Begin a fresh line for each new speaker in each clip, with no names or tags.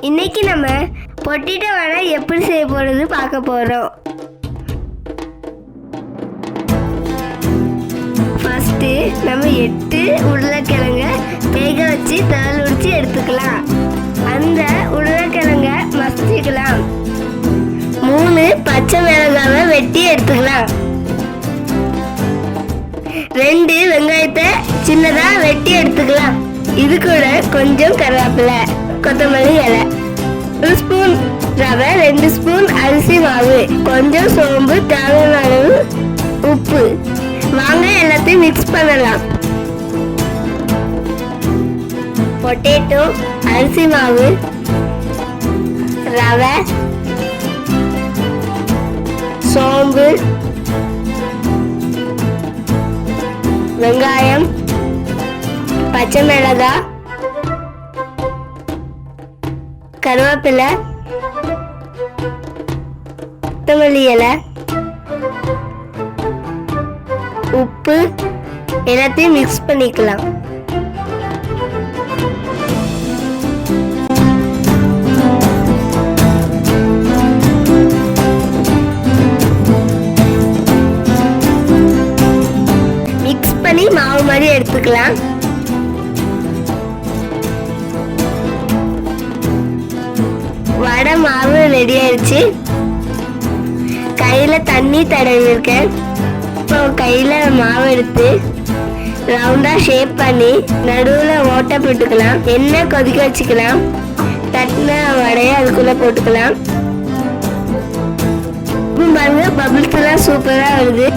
இன்னைக்கு நம்ம பொட்டேட்டோ வடை எப்படி செய்ய போறது பார்க்க போறோம். ஃபர்ஸ்ட் நம்ம 8 உருளைக்கிழங்க வேக வச்சு தோல் உரிச்சு எடுத்துக்கலாம். அந்த உருளைக்கிழங்க மசிச்சுக்கலாம். 3 பச்சை மிளகாவை வெட்டி எடுத்துக்கலாம். 2 வெங்காயத்தை சின்னதா வெட்டி எடுத்துக்கலாம். இது கூட கொஞ்சம் கருவேப்பிலை, கொத்தமல்லி இலை, 1 ஸ்பூன் ரவை, 2 ஸ்பூன் அரிசி மாவு, கொஞ்சம் சோம்பு, தேவையான அளவு உப்பு. வாங்க எல்லாத்தையும் மிக்ஸ் பண்ணலாம். பொட்டேட்டோ, அரிசி மாவு, ரவை, சோம்பு, வெங்காயம், பச்சை மிளகாய், கருவேப்பிலை, கொத்தமல்லி இலை, உப்பு எல்லாத்தையும் மிக்ஸ் பண்ணிக்கலாம். மிக்ஸ் பண்ணி மாவு மாதிரி எடுத்துக்கலாம். வடை மாவு ரெடி ஆயிடுச்சு. கையில தண்ணி தடவி இருக்கேன். இப்போ கையில மாவு எடுத்து ரவுண்டா ஷேப் பண்ணி நடுவுல ஓட்டை போட்டுக்கலாம். எண்ணெய் கொதிக்க வச்சுக்கலாம். தட்டின வடையை அதுக்குள்ள போட்டுக்கலாம். பாருங்க, பபிள்ஸ் எல்லாம் சூப்பரா வருது.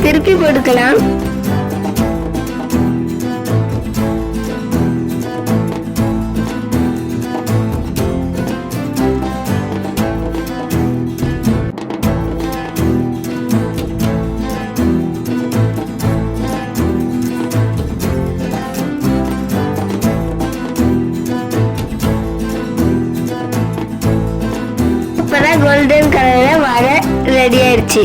திருப்பி போட்டுக்கலாம். சூப்பரா கோல்டன் கலர்ல வடை ரெடி ஆயிடுச்சு.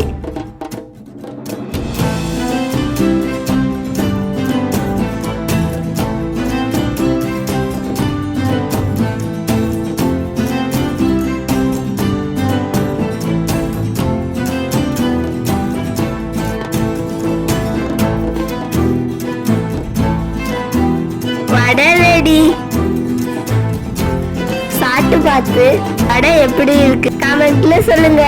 வடை ரெடி. சாப்பிட்டு பார்த்து வடை எப்படி இருக்கு கமெண்ட்ல சொல்லுங்க.